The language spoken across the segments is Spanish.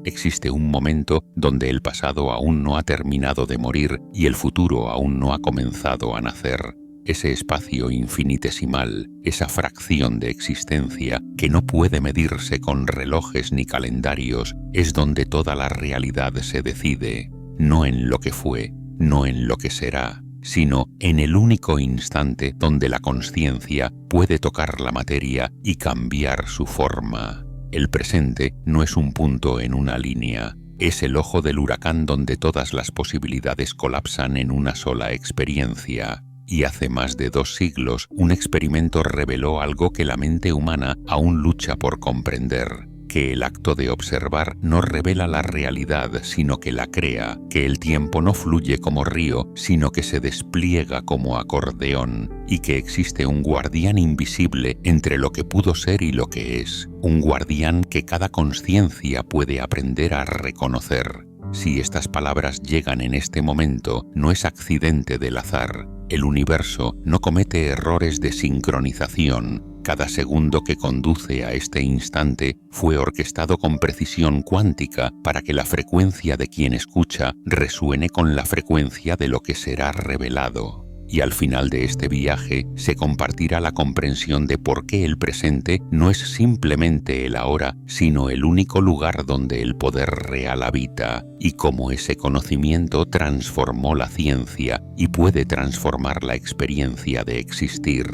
existe un momento donde el pasado aún no ha terminado de morir y el futuro aún no ha comenzado a nacer. Ese espacio infinitesimal, esa fracción de existencia que no puede medirse con relojes ni calendarios, es donde toda la realidad se decide, no en lo que fue, no en lo que será, sino en el único instante donde la consciencia puede tocar la materia y cambiar su forma. El presente no es un punto en una línea, es el ojo del huracán donde todas las posibilidades colapsan en una sola experiencia. Y hace más de 2 siglos, un experimento reveló algo que la mente humana aún lucha por comprender, que el acto de observar no revela la realidad, sino que la crea, que el tiempo no fluye como río, sino que se despliega como acordeón, y que existe un guardián invisible entre lo que pudo ser y lo que es, un guardián que cada consciencia puede aprender a reconocer. Si estas palabras llegan en este momento, no es accidente del azar. El universo no comete errores de sincronización. Cada segundo que conduce a este instante fue orquestado con precisión cuántica para que la frecuencia de quien escucha resuene con la frecuencia de lo que será revelado. Y al final de este viaje se compartirá la comprensión de por qué el presente no es simplemente el ahora, sino el único lugar donde el poder real habita, y cómo ese conocimiento transformó la ciencia y puede transformar la experiencia de existir.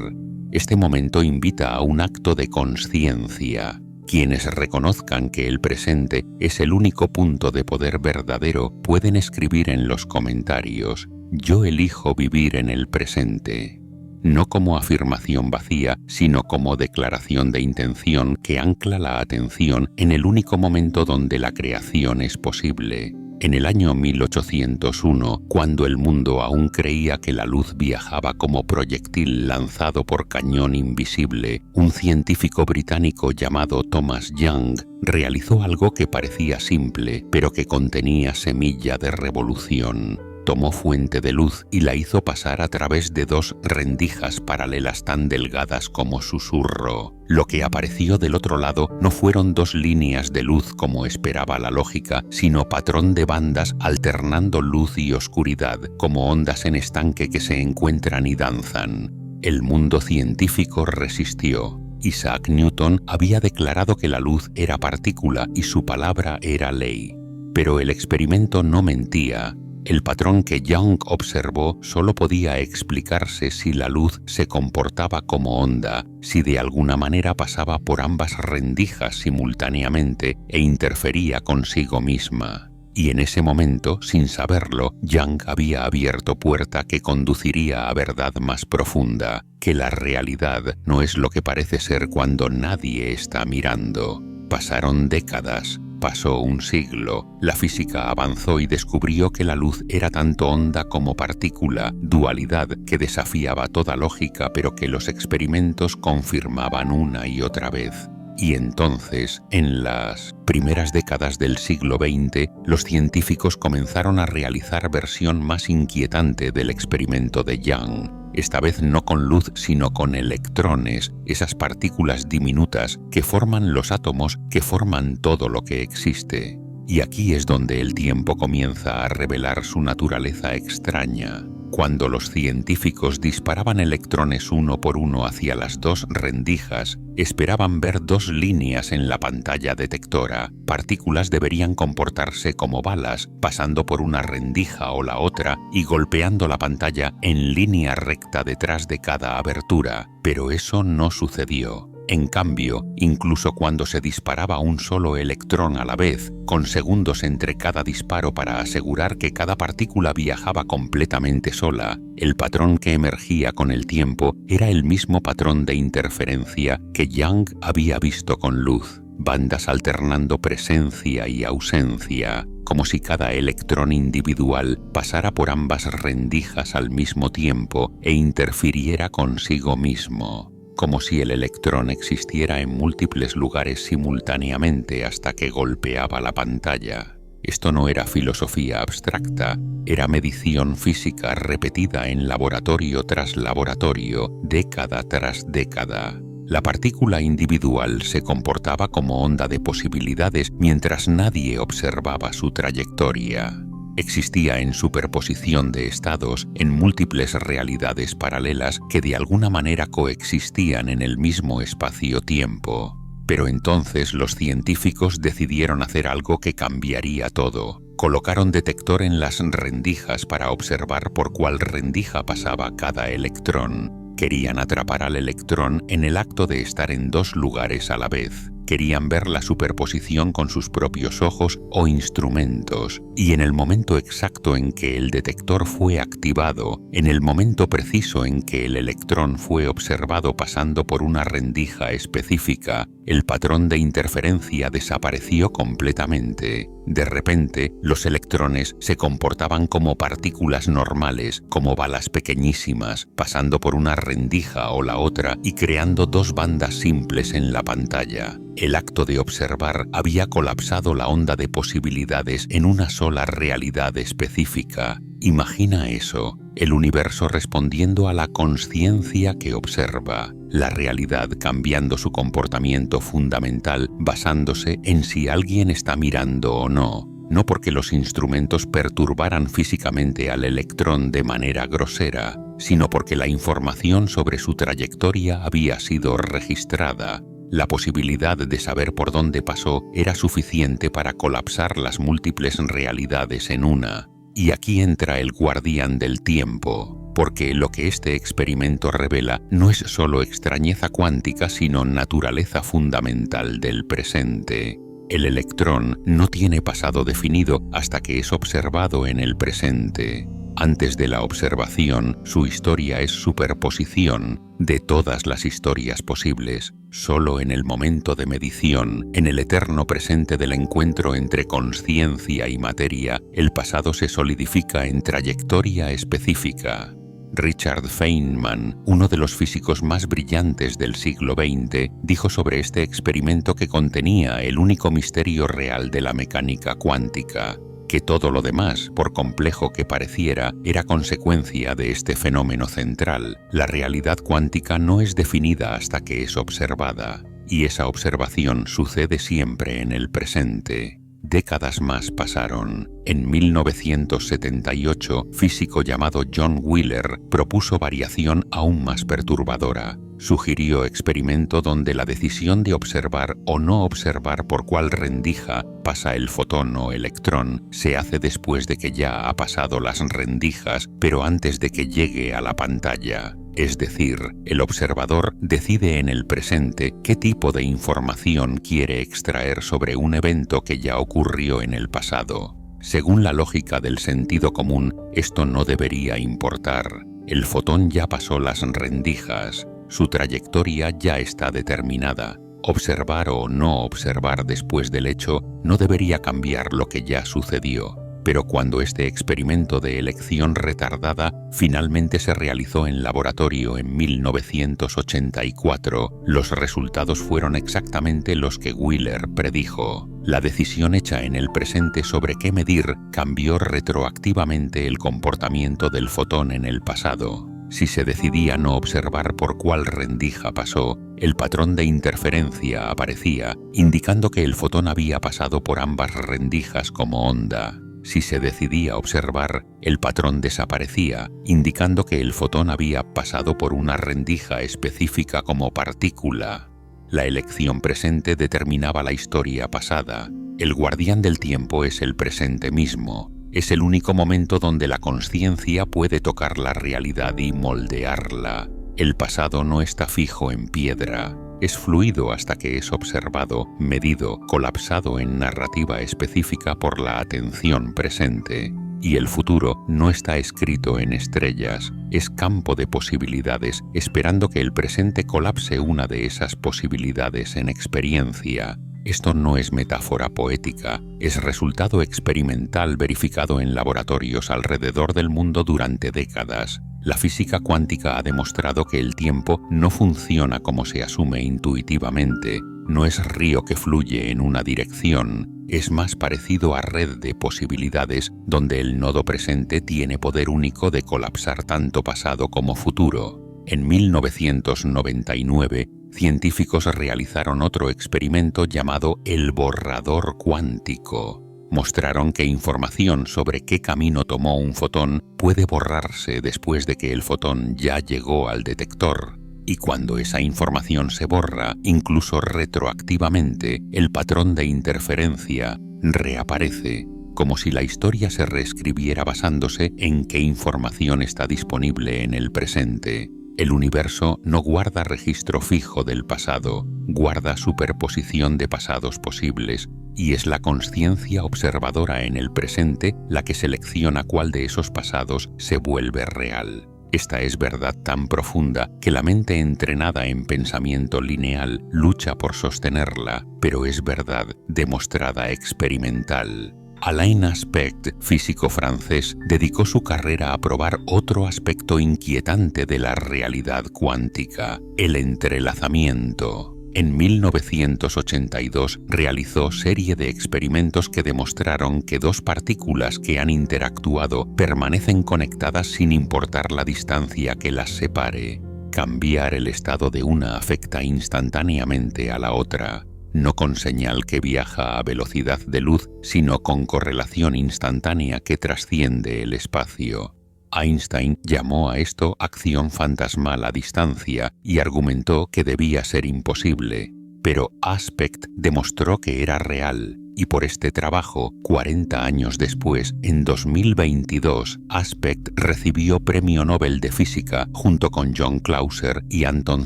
Este momento invita a un acto de consciencia. Quienes reconozcan que el presente es el único punto de poder verdadero pueden escribir en los comentarios: yo elijo vivir en el presente. No como afirmación vacía, sino como declaración de intención que ancla la atención en el único momento donde la creación es posible. En el año 1801, cuando el mundo aún creía que la luz viajaba como proyectil lanzado por cañón invisible, un científico británico llamado Thomas Young realizó algo que parecía simple, pero que contenía semilla de revolución. Tomó fuente de luz y la hizo pasar a través de 2 rendijas paralelas tan delgadas como susurro. Lo que apareció del otro lado no fueron 2 líneas de luz como esperaba la lógica, sino patrón de bandas alternando luz y oscuridad, como ondas en estanque que se encuentran y danzan. El mundo científico resistió. Isaac Newton había declarado que la luz era partícula y su palabra era ley. Pero el experimento no mentía. El patrón que Young observó solo podía explicarse si la luz se comportaba como onda, si de alguna manera pasaba por ambas rendijas simultáneamente e interfería consigo misma. Y en ese momento, sin saberlo, Young había abierto puerta que conduciría a verdad más profunda, que la realidad no es lo que parece ser cuando nadie está mirando. Pasaron décadas. Pasó un siglo, la física avanzó y descubrió que la luz era tanto onda como partícula, dualidad que desafiaba toda lógica pero que los experimentos confirmaban una y otra vez. Y entonces, en las primeras décadas del siglo XX, los científicos comenzaron a realizar versión más inquietante del experimento de Young. Esta vez no con luz sino con electrones, esas partículas diminutas que forman los átomos que forman todo lo que existe. Y aquí es donde el tiempo comienza a revelar su naturaleza extraña. Cuando los científicos disparaban electrones uno por uno hacia las 2 rendijas, esperaban ver 2 líneas en la pantalla detectora. Partículas deberían comportarse como balas, pasando por una rendija o la otra y golpeando la pantalla en línea recta detrás de cada abertura. Pero eso no sucedió. En cambio, incluso cuando se disparaba un solo electrón a la vez, con segundos entre cada disparo para asegurar que cada partícula viajaba completamente sola, el patrón que emergía con el tiempo era el mismo patrón de interferencia que Young había visto con luz, bandas alternando presencia y ausencia, como si cada electrón individual pasara por ambas rendijas al mismo tiempo e interfiriera consigo mismo. Como si el electrón existiera en múltiples lugares simultáneamente hasta que golpeaba la pantalla. Esto no era filosofía abstracta, era medición física repetida en laboratorio tras laboratorio, década tras década. La partícula individual se comportaba como onda de posibilidades mientras nadie observaba su trayectoria. Existía en superposición de estados en múltiples realidades paralelas que de alguna manera coexistían en el mismo espacio-tiempo. Pero entonces los científicos decidieron hacer algo que cambiaría todo. Colocaron detector en las rendijas para observar por cuál rendija pasaba cada electrón. Querían atrapar al electrón en el acto de estar en dos lugares a la vez. Querían ver la superposición con sus propios ojos o instrumentos, y en el momento exacto en que el detector fue activado, en el momento preciso en que el electrón fue observado pasando por una rendija específica, el patrón de interferencia desapareció completamente. De repente, los electrones se comportaban como partículas normales, como balas pequeñísimas, pasando por una rendija o la otra y creando dos bandas simples en la pantalla. El acto de observar había colapsado la onda de posibilidades en una sola realidad específica. Imagina eso, el universo respondiendo a la consciencia que observa, la realidad cambiando su comportamiento fundamental basándose en si alguien está mirando o no. No porque los instrumentos perturbaran físicamente al electrón de manera grosera, sino porque la información sobre su trayectoria había sido registrada. La posibilidad de saber por dónde pasó era suficiente para colapsar las múltiples realidades en una. Y aquí entra el guardián del tiempo, porque lo que este experimento revela no es solo extrañeza cuántica, sino naturaleza fundamental del presente. El electrón no tiene pasado definido hasta que es observado en el presente. Antes de la observación, su historia es superposición de todas las historias posibles. Solo en el momento de medición, en el eterno presente del encuentro entre consciencia y materia, el pasado se solidifica en trayectoria específica. Richard Feynman, uno de los físicos más brillantes del siglo XX, dijo sobre este experimento que contenía el único misterio real de la mecánica cuántica, que todo lo demás, por complejo que pareciera, era consecuencia de este fenómeno central. La realidad cuántica no es definida hasta que es observada, y esa observación sucede siempre en el presente. Décadas más pasaron. En 1978, físico llamado John Wheeler propuso variación aún más perturbadora. Sugirió experimento donde la decisión de observar o no observar por cuál rendija pasa el fotón o electrón se hace después de que ya ha pasado las rendijas, pero antes de que llegue a la pantalla. Es decir, el observador decide en el presente qué tipo de información quiere extraer sobre un evento que ya ocurrió en el pasado. Según la lógica del sentido común, esto no debería importar. El fotón ya pasó las rendijas, su trayectoria ya está determinada. Observar o no observar después del hecho no debería cambiar lo que ya sucedió. Pero cuando este experimento de elección retardada finalmente se realizó en laboratorio en 1984, los resultados fueron exactamente los que Wheeler predijo. La decisión hecha en el presente sobre qué medir cambió retroactivamente el comportamiento del fotón en el pasado. Si se decidía no observar por cuál rendija pasó, el patrón de interferencia aparecía, indicando que el fotón había pasado por ambas rendijas como onda. Si se decidía observar, el patrón desaparecía, indicando que el fotón había pasado por una rendija específica como partícula. La elección presente determinaba la historia pasada. El guardián del tiempo es el presente mismo. Es el único momento donde la consciencia puede tocar la realidad y moldearla. El pasado no está fijo en piedra. Es fluido hasta que es observado, medido, colapsado en narrativa específica por la atención presente. Y el futuro no está escrito en estrellas, es campo de posibilidades, esperando que el presente colapse una de esas posibilidades en experiencia. Esto no es metáfora poética, es resultado experimental verificado en laboratorios alrededor del mundo durante décadas. La física cuántica ha demostrado que el tiempo no funciona como se asume intuitivamente, no es río que fluye en una dirección, es más parecido a red de posibilidades donde el nodo presente tiene poder único de colapsar tanto pasado como futuro. En 1999, científicos realizaron otro experimento llamado el borrador cuántico. Mostraron que información sobre qué camino tomó un fotón puede borrarse después de que el fotón ya llegó al detector. Y cuando esa información se borra, incluso retroactivamente, el patrón de interferencia reaparece, como si la historia se reescribiera basándose en qué información está disponible en el presente. El universo no guarda registro fijo del pasado, guarda superposición de pasados posibles, y es la consciencia observadora en el presente la que selecciona cuál de esos pasados se vuelve real. Esta es verdad tan profunda que la mente entrenada en pensamiento lineal lucha por sostenerla, pero es verdad demostrada experimental. Alain Aspect, físico francés, dedicó su carrera a probar otro aspecto inquietante de la realidad cuántica, el entrelazamiento. En 1982 realizó serie de experimentos que demostraron que dos partículas que han interactuado permanecen conectadas sin importar la distancia que las separe. Cambiar el estado de una afecta instantáneamente a la otra, no con señal que viaja a velocidad de luz, sino con correlación instantánea que trasciende el espacio. Einstein llamó a esto acción fantasmal a distancia y argumentó que debía ser imposible, pero Aspect demostró que era real, y por este trabajo, 40 años después, en 2022, Aspect recibió Premio Nobel de Física junto con John Clauser y Anton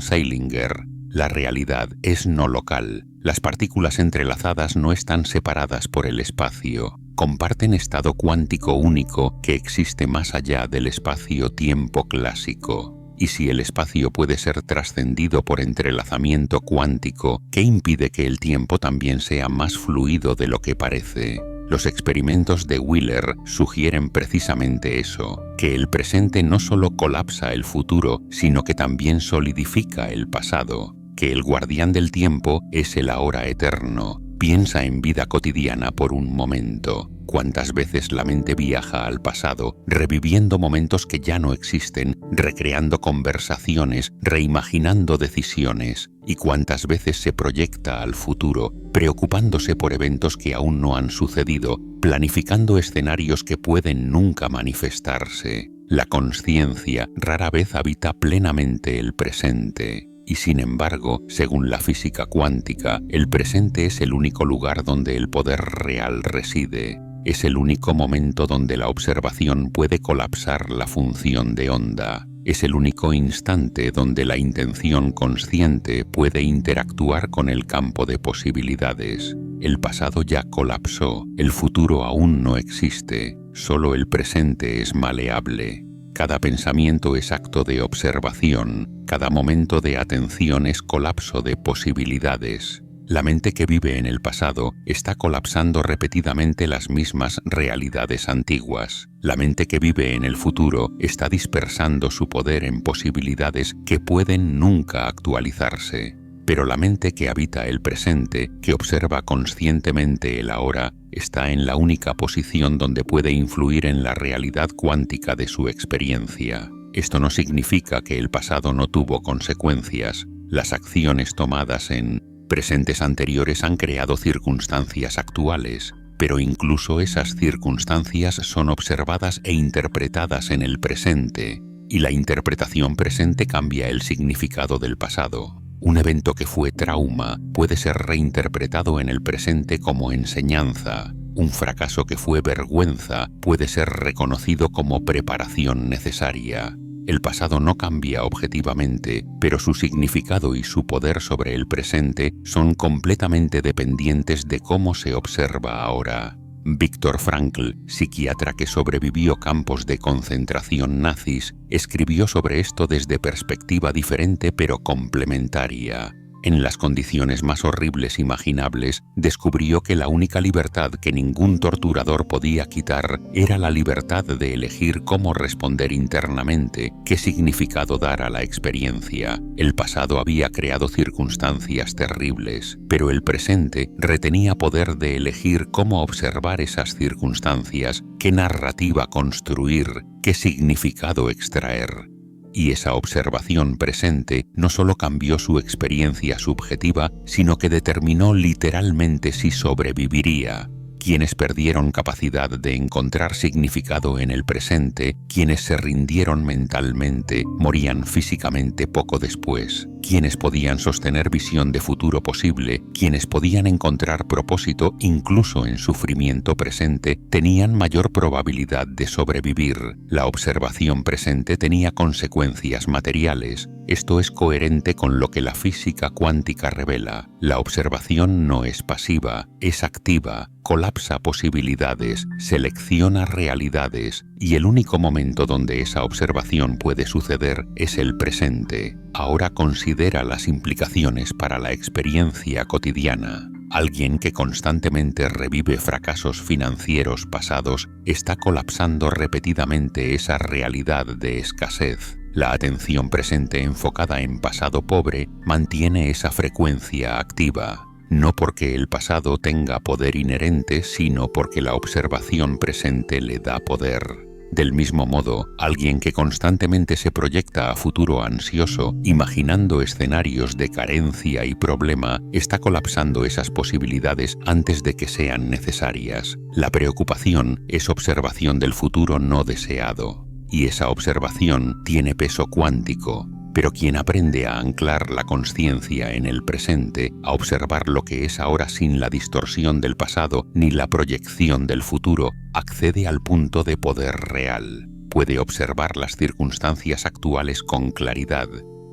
Zeilinger. La realidad es no local. Las partículas entrelazadas no están separadas por el espacio. Comparten estado cuántico único que existe más allá del espacio-tiempo clásico. Y si el espacio puede ser trascendido por entrelazamiento cuántico, ¿qué impide que el tiempo también sea más fluido de lo que parece? Los experimentos de Wheeler sugieren precisamente eso, que el presente no solo colapsa el futuro, sino que también solidifica el pasado, que el guardián del tiempo es el ahora eterno. Piensa en vida cotidiana por un momento. ¿Cuántas veces la mente viaja al pasado, reviviendo momentos que ya no existen, recreando conversaciones, reimaginando decisiones? ¿Y cuántas veces se proyecta al futuro, preocupándose por eventos que aún no han sucedido, planificando escenarios que pueden nunca manifestarse? La consciencia rara vez habita plenamente el presente. Y sin embargo, según la física cuántica, el presente es el único lugar donde el poder real reside. Es el único momento donde la observación puede colapsar la función de onda. Es el único instante donde la intención consciente puede interactuar con el campo de posibilidades. El pasado ya colapsó, el futuro aún no existe, solo el presente es maleable. Cada pensamiento es acto de observación, cada momento de atención es colapso de posibilidades. La mente que vive en el pasado está colapsando repetidamente las mismas realidades antiguas. La mente que vive en el futuro está dispersando su poder en posibilidades que pueden nunca actualizarse. Pero la mente que habita el presente, que observa conscientemente el ahora, está en la única posición donde puede influir en la realidad cuántica de su experiencia. Esto no significa que el pasado no tuvo consecuencias. Las acciones tomadas en presentes anteriores han creado circunstancias actuales, pero incluso esas circunstancias son observadas e interpretadas en el presente, y la interpretación presente cambia el significado del pasado. Un evento que fue trauma puede ser reinterpretado en el presente como enseñanza. Un fracaso que fue vergüenza puede ser reconocido como preparación necesaria. El pasado no cambia objetivamente, pero su significado y su poder sobre el presente son completamente dependientes de cómo se observa ahora. Viktor Frankl, psiquiatra que sobrevivió campos de concentración nazis, escribió sobre esto desde perspectiva diferente pero complementaria. En las condiciones más horribles imaginables, descubrió que la única libertad que ningún torturador podía quitar era la libertad de elegir cómo responder internamente, qué significado dar a la experiencia. El pasado había creado circunstancias terribles, pero el presente retenía poder de elegir cómo observar esas circunstancias, qué narrativa construir, qué significado extraer. y esa observación presente no solo cambió su experiencia subjetiva, sino que determinó literalmente si sobreviviría. Quienes perdieron capacidad de encontrar significado en el presente, quienes se rindieron mentalmente, morían físicamente poco después. Quienes podían sostener visión de futuro posible, quienes podían encontrar propósito incluso en sufrimiento presente, tenían mayor probabilidad de sobrevivir. La observación presente tenía consecuencias materiales. Esto es coherente con lo que la física cuántica revela. La observación no es pasiva, es activa, colapsa posibilidades, selecciona realidades, y el único momento donde esa observación puede suceder es el presente. Ahora considera las implicaciones para la experiencia cotidiana. Alguien que constantemente revive fracasos financieros pasados está colapsando repetidamente esa realidad de escasez. La atención presente enfocada en pasado pobre mantiene esa frecuencia activa, no porque el pasado tenga poder inherente, sino porque la observación presente le da poder. Del mismo modo, alguien que constantemente se proyecta a futuro ansioso, imaginando escenarios de carencia y problema, está colapsando esas posibilidades antes de que sean necesarias. La preocupación es observación del futuro no deseado, y esa observación tiene peso cuántico. Pero quien aprende a anclar la consciencia en el presente, a observar lo que es ahora sin la distorsión del pasado ni la proyección del futuro, accede al punto de poder real. Puede observar las circunstancias actuales con claridad.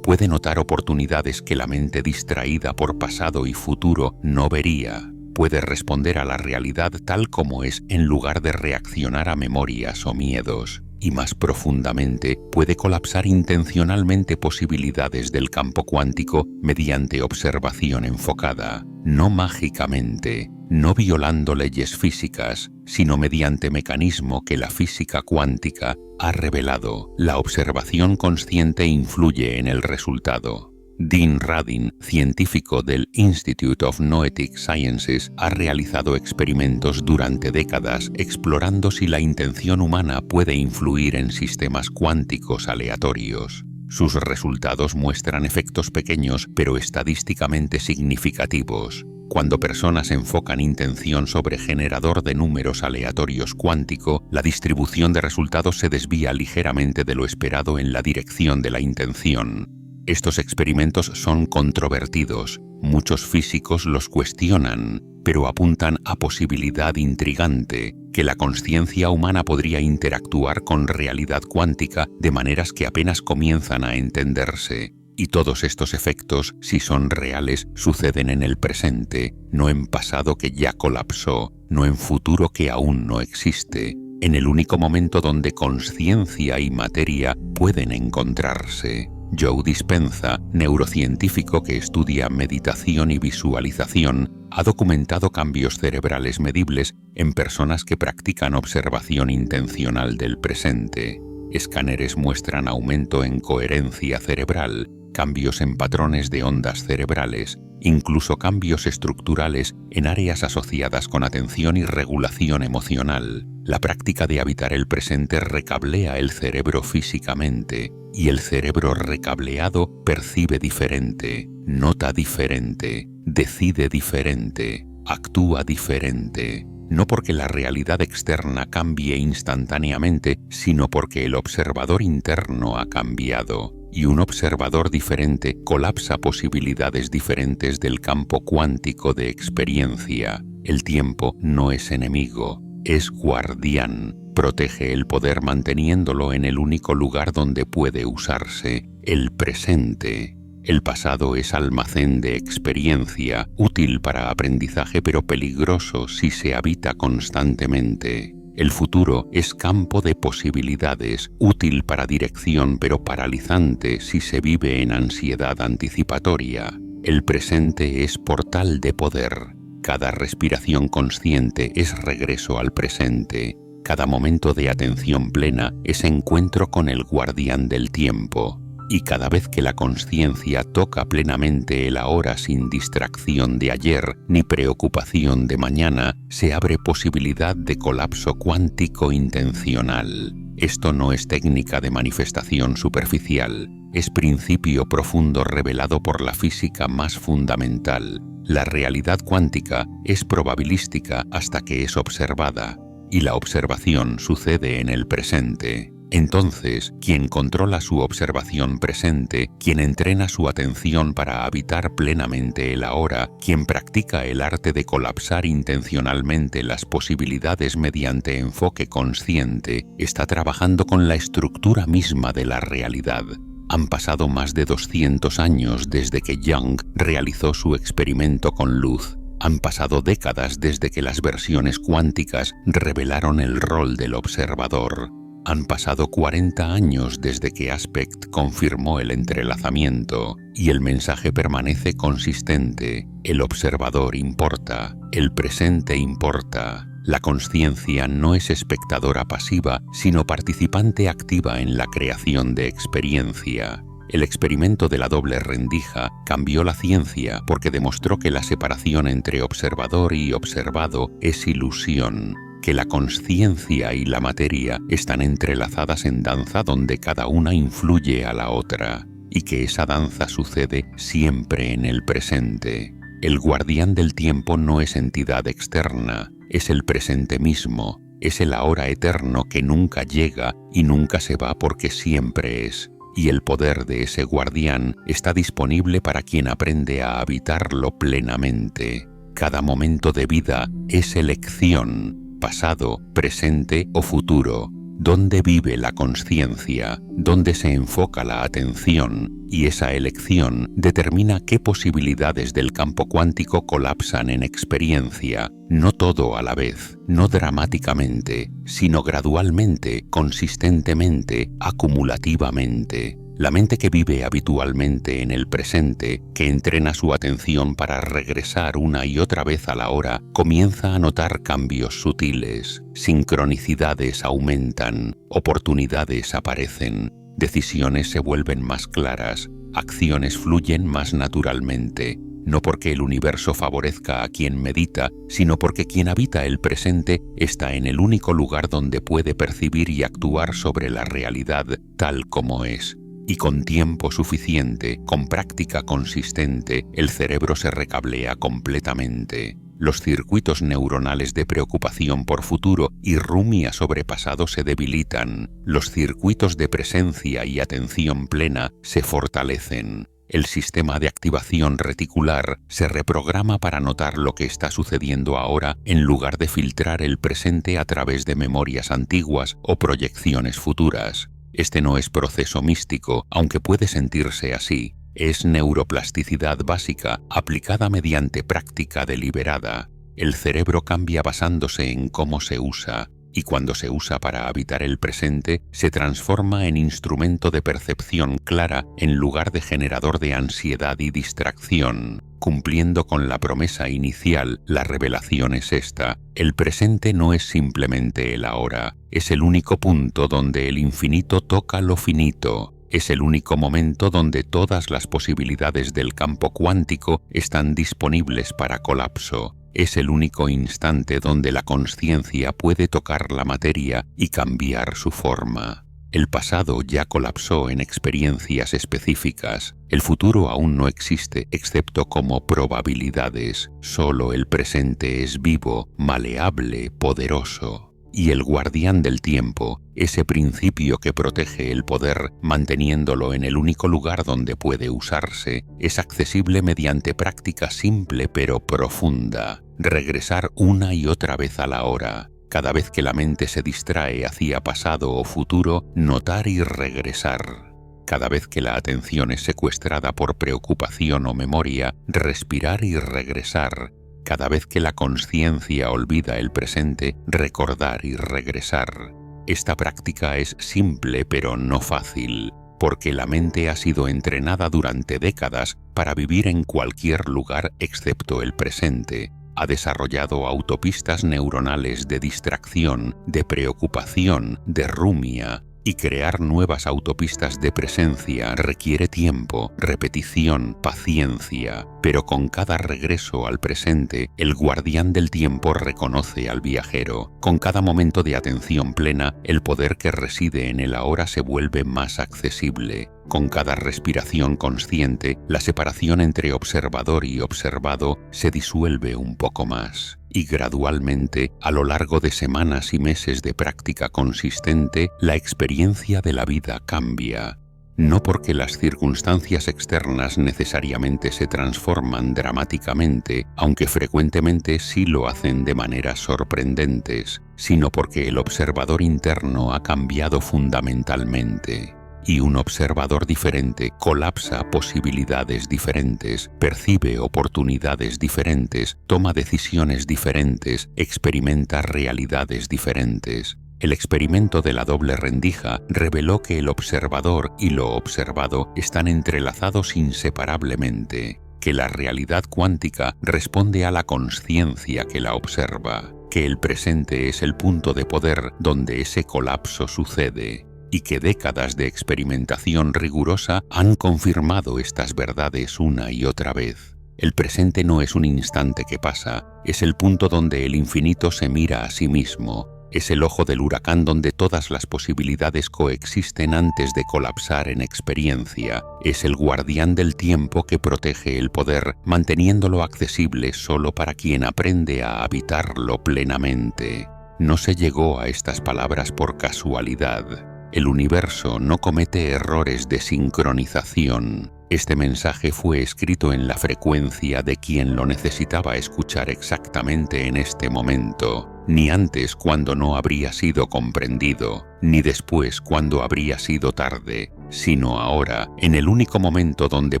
Puede notar oportunidades que la mente distraída por pasado y futuro no vería. Puede responder a la realidad tal como es en lugar de reaccionar a memorias o miedos. Y más profundamente, puede colapsar intencionalmente posibilidades del campo cuántico mediante observación enfocada, no mágicamente, no violando leyes físicas, sino mediante mecanismo que la física cuántica ha revelado. La observación consciente influye en el resultado. Dean Radin, científico del Institute of Noetic Sciences, ha realizado experimentos durante décadas explorando si la intención humana puede influir en sistemas cuánticos aleatorios. Sus resultados muestran efectos pequeños pero estadísticamente significativos. Cuando personas enfocan intención sobre generador de números aleatorios cuántico, la distribución de resultados se desvía ligeramente de lo esperado en la dirección de la intención. Estos experimentos son controvertidos, muchos físicos los cuestionan, pero apuntan a posibilidad intrigante, que la consciencia humana podría interactuar con realidad cuántica de maneras que apenas comienzan a entenderse. Y todos estos efectos, si son reales, suceden en el presente, no en pasado que ya colapsó, no en futuro que aún no existe, en el único momento donde consciencia y materia pueden encontrarse. Joe Dispenza, neurocientífico que estudia meditación y visualización, ha documentado cambios cerebrales medibles en personas que practican observación intencional del presente. Escáneres muestran aumento en coherencia cerebral, cambios en patrones de ondas cerebrales, incluso cambios estructurales en áreas asociadas con atención y regulación emocional. La práctica de habitar el presente recablea el cerebro físicamente, y el cerebro recableado percibe diferente, nota diferente, decide diferente, actúa diferente. No porque la realidad externa cambie instantáneamente, sino porque el observador interno ha cambiado. Y un observador diferente colapsa posibilidades diferentes del campo cuántico de experiencia. El tiempo no es enemigo, es guardián. Protege el poder manteniéndolo en el único lugar donde puede usarse, el presente. El pasado es almacén de experiencia, útil para aprendizaje pero peligroso si se habita constantemente. El futuro es campo de posibilidades, útil para dirección pero paralizante si se vive en ansiedad anticipatoria. El presente es portal de poder. Cada respiración consciente es regreso al presente. Cada momento de atención plena es encuentro con el guardián del tiempo. Y cada vez que la consciencia toca plenamente el ahora sin distracción de ayer ni preocupación de mañana, se abre posibilidad de colapso cuántico intencional. Esto no es técnica de manifestación superficial, es principio profundo revelado por la física más fundamental. La realidad cuántica es probabilística hasta que es observada, y la observación sucede en el presente. Entonces, quien controla su observación presente, quien entrena su atención para habitar plenamente el ahora, quien practica el arte de colapsar intencionalmente las posibilidades mediante enfoque consciente, está trabajando con la estructura misma de la realidad. Han pasado más de 200 años desde que Young realizó su experimento con luz. Han pasado décadas desde que las versiones cuánticas revelaron el rol del observador. Han pasado 40 años desde que Aspect confirmó el entrelazamiento, y el mensaje permanece consistente. El observador importa, el presente importa. La consciencia no es espectadora pasiva, sino participante activa en la creación de experiencia. El experimento de la doble rendija cambió la ciencia porque demostró que la separación entre observador y observado es ilusión, que la consciencia y la materia están entrelazadas en danza donde cada una influye a la otra, y que esa danza sucede siempre en el presente. El guardián del tiempo no es entidad externa, es el presente mismo, es el ahora eterno que nunca llega y nunca se va porque siempre es, y el poder de ese guardián está disponible para quien aprende a habitarlo plenamente. Cada momento de vida es elección, pasado, presente o futuro, donde vive la consciencia, donde se enfoca la atención, y esa elección determina qué posibilidades del campo cuántico colapsan en experiencia, no todo a la vez, no dramáticamente, sino gradualmente, consistentemente, acumulativamente. La mente que vive habitualmente en el presente, que entrena su atención para regresar una y otra vez a la hora, comienza a notar cambios sutiles, sincronicidades aumentan, oportunidades aparecen, decisiones se vuelven más claras, acciones fluyen más naturalmente, no porque el universo favorezca a quien medita, sino porque quien habita el presente está en el único lugar donde puede percibir y actuar sobre la realidad tal como es. Y con tiempo suficiente, con práctica consistente, el cerebro se recablea completamente. Los circuitos neuronales de preocupación por futuro y rumia sobre pasado se debilitan. Los circuitos de presencia y atención plena se fortalecen. El sistema de activación reticular se reprograma para notar lo que está sucediendo ahora en lugar de filtrar el presente a través de memorias antiguas o proyecciones futuras. Este no es proceso místico, aunque puede sentirse así. Es neuroplasticidad básica aplicada mediante práctica deliberada. El cerebro cambia basándose en cómo se usa, y cuando se usa para habitar el presente, se transforma en instrumento de percepción clara en lugar de generador de ansiedad y distracción. Cumpliendo con la promesa inicial, la revelación es esta: el presente no es simplemente el ahora, es el único punto donde el infinito toca lo finito. Es el único momento donde todas las posibilidades del campo cuántico están disponibles para colapso. Es el único instante donde la consciencia puede tocar la materia y cambiar su forma. El pasado ya colapsó en experiencias específicas. El futuro aún no existe excepto como probabilidades. Solo el presente es vivo, maleable, poderoso. Y el guardián del tiempo, ese principio que protege el poder manteniéndolo en el único lugar donde puede usarse, es accesible mediante práctica simple pero profunda. Regresar una y otra vez a la hora. Cada vez que la mente se distrae hacia pasado o futuro, notar y regresar. Cada vez que la atención es secuestrada por preocupación o memoria, respirar y regresar. Cada vez que la consciencia olvida el presente, recordar y regresar. Esta práctica es simple pero no fácil, porque la mente ha sido entrenada durante décadas para vivir en cualquier lugar excepto el presente. Ha desarrollado autopistas neuronales de distracción, de preocupación, de rumia. Y crear nuevas autopistas de presencia requiere tiempo, repetición, paciencia, pero con cada regreso al presente, el guardián del tiempo reconoce al viajero. Con cada momento de atención plena, el poder que reside en el ahora se vuelve más accesible. Con cada respiración consciente, la separación entre observador y observado se disuelve un poco más. Y gradualmente, a lo largo de semanas y meses de práctica consistente, la experiencia de la vida cambia. No porque las circunstancias externas necesariamente se transforman dramáticamente, aunque frecuentemente sí lo hacen de maneras sorprendentes, sino porque el observador interno ha cambiado fundamentalmente. Y un observador diferente colapsa posibilidades diferentes, percibe oportunidades diferentes, toma decisiones diferentes, experimenta realidades diferentes. El experimento de la doble rendija reveló que el observador y lo observado están entrelazados inseparablemente, que la realidad cuántica responde a la consciencia que la observa, que el presente es el punto de poder donde ese colapso sucede, y que décadas de experimentación rigurosa han confirmado estas verdades una y otra vez. El presente no es un instante que pasa, es el punto donde el infinito se mira a sí mismo, es el ojo del huracán donde todas las posibilidades coexisten antes de colapsar en experiencia, es el guardián del tiempo que protege el poder, manteniéndolo accesible solo para quien aprende a habitarlo plenamente. No se llegó a estas palabras por casualidad. El universo no comete errores de sincronización. Este mensaje fue escrito en la frecuencia de quien lo necesitaba escuchar exactamente en este momento, ni antes cuando no habría sido comprendido, ni después cuando habría sido tarde, sino ahora, en el único momento donde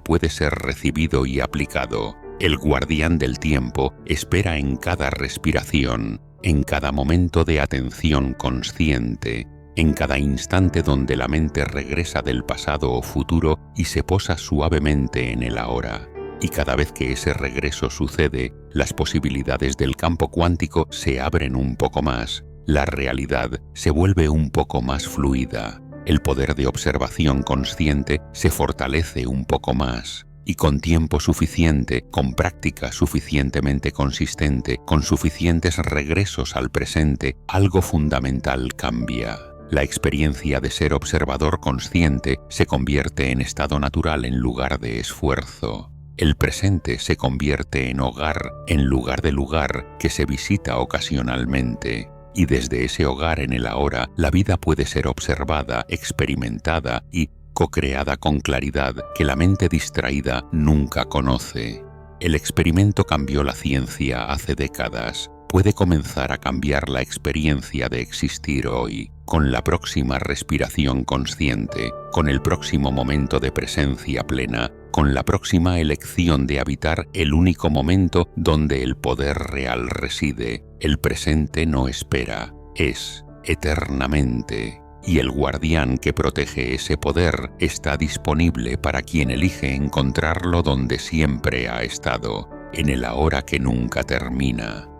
puede ser recibido y aplicado. El guardián del tiempo espera en cada respiración, en cada momento de atención consciente, en cada instante donde la mente regresa del pasado o futuro y se posa suavemente en el ahora. Y cada vez que ese regreso sucede, las posibilidades del campo cuántico se abren un poco más, la realidad se vuelve un poco más fluida, el poder de observación consciente se fortalece un poco más. Y con tiempo suficiente, con práctica suficientemente consistente, con suficientes regresos al presente, algo fundamental cambia. La experiencia de ser observador consciente se convierte en estado natural en lugar de esfuerzo. El presente se convierte en hogar en lugar de lugar que se visita ocasionalmente. Y desde ese hogar en el ahora, la vida puede ser observada, experimentada y co-creada con claridad que la mente distraída nunca conoce. El experimento cambió la ciencia hace décadas. Puede comenzar a cambiar la experiencia de existir hoy, con la próxima respiración consciente, con el próximo momento de presencia plena, con la próxima elección de habitar el único momento donde el poder real reside. El presente no espera, es eternamente. Y el guardián que protege ese poder está disponible para quien elige encontrarlo donde siempre ha estado, en el ahora que nunca termina.